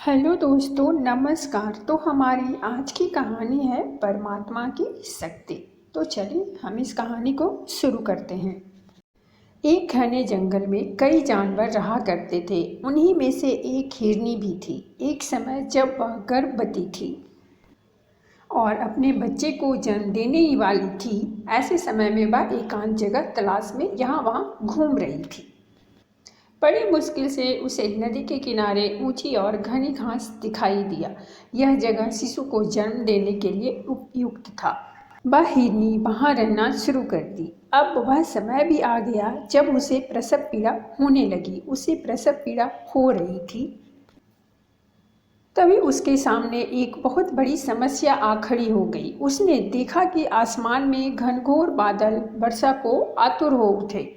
Hello दोस्तों, नमस्कार। तो हमारी आज की कहानी है परमात्मा की शक्ति। तो चलिए हम इस कहानी को शुरू करते हैं। एक घने जंगल में कई जानवर रहा करते थे। उन्हीं में से एक हिरनी भी थी। एक समय जब वह गर्भवती थी और अपने बच्चे को जन्म देने ही वाली थी, ऐसे समय में वह एकांत जगह तलाश में यहाँ वहाँ घूम रही थी। बड़ी मुश्किल से उसे नदी के किनारे ऊंची और घनी घास दिखाई दिया। यह जगह शिशु को जन्म देने के लिए उपयुक्त था। वह हिरनी वहां रहना शुरू कर दी। अब वह समय भी आ गया जब उसे प्रसव पीड़ा होने लगी। उसे प्रसव पीड़ा हो रही थी। तभी उसके सामने एक बहुत बड़ी समस्या आ खड़ी हो गई। उसने देखा कि आसमान में घनघोर बादल वर्षा को आतुर हो उठे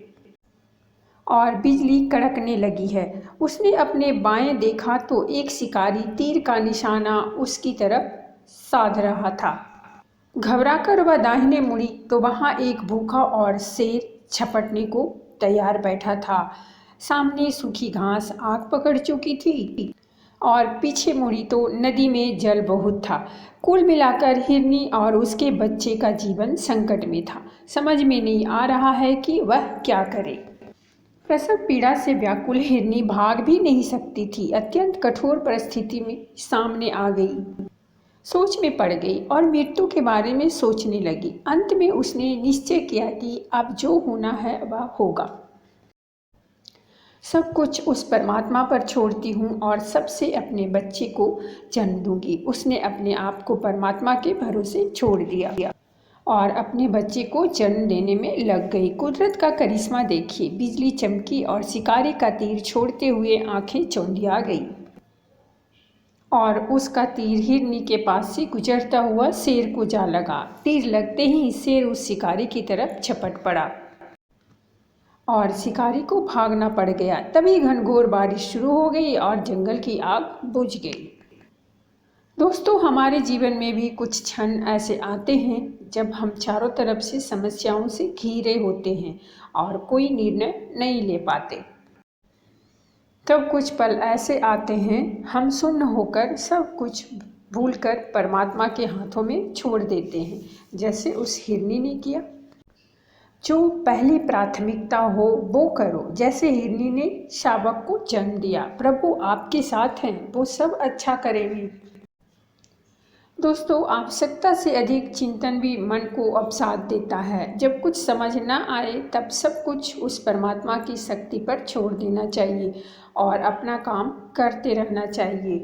और बिजली कड़कने लगी है। उसने अपने बाएं देखा तो एक शिकारी तीर का निशाना उसकी तरफ साध रहा था। घबराकर वह दाहिने मुड़ी तो वहां एक भूखा और शेर झपटने को तैयार बैठा था। सामने सूखी घास आग पकड़ चुकी थी और पीछे मुड़ी तो नदी में जल बहुत था। कुल मिलाकर हिरनी और उसके बच्चे का जीवन संकट में था। समझ में नहीं आ रहा है कि वह क्या करे। प्रसव पीड़ा से व्याकुल हिरनी भाग भी नहीं सकती थी। अत्यंत कठोर परिस्थिति में सामने आ गई। सोच में पड़ गई और मृत्यु के बारे में सोचने लगी। अंत में उसने निश्चय किया कि अब जो होना है वह होगा। सब कुछ उस परमात्मा पर छोड़ती हूँ और सबसे अपने बच्चे को जन्म दूंगी। उसने अपने आप को परमात्मा के भरोसे छोड़ दिया और अपने बच्चे को जन्म देने में लग गई। कुदरत का करिश्मा देखिए, बिजली चमकी और शिकारी का तीर छोड़ते हुए आंखें चौंधिया गई और उसका तीर हिरनी के पास से गुजरता हुआ शेर को जा लगा। तीर लगते ही शेर उस शिकारी की तरफ झपट पड़ा और शिकारी को भागना पड़ गया। तभी घनघोर बारिश शुरू हो गई और जंगल की आग बुझ गई। दोस्तों, हमारे जीवन में भी कुछ क्षण ऐसे आते हैं जब हम चारों तरफ से समस्याओं से घिरे होते हैं और कोई निर्णय नहीं ले पाते। तब कुछ पल ऐसे आते हैं हम सुन्न होकर सब कुछ भूलकर परमात्मा के हाथों में छोड़ देते हैं, जैसे उस हिरनी ने किया। जो पहली प्राथमिकता हो वो करो। जैसे हिरनी ने शावक को जन्म दिया। प्रभु आपके साथ हैं, वो सब अच्छा करेंगे। दोस्तों, आवश्यकता से अधिक चिंतन भी मन को अवसाद देता है। जब कुछ समझ ना आए तब सब कुछ उस परमात्मा की शक्ति पर छोड़ देना चाहिए और अपना काम करते रहना चाहिए।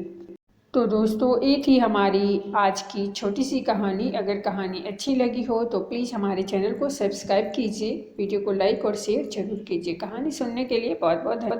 तो दोस्तों, ये थी हमारी आज की छोटी सी कहानी। अगर कहानी अच्छी लगी हो तो प्लीज़ हमारे चैनल को सब्सक्राइब कीजिए, वीडियो को लाइक और शेयर जरूर कीजिए। कहानी सुनने के लिए बहुत बहुत धन्यवाद।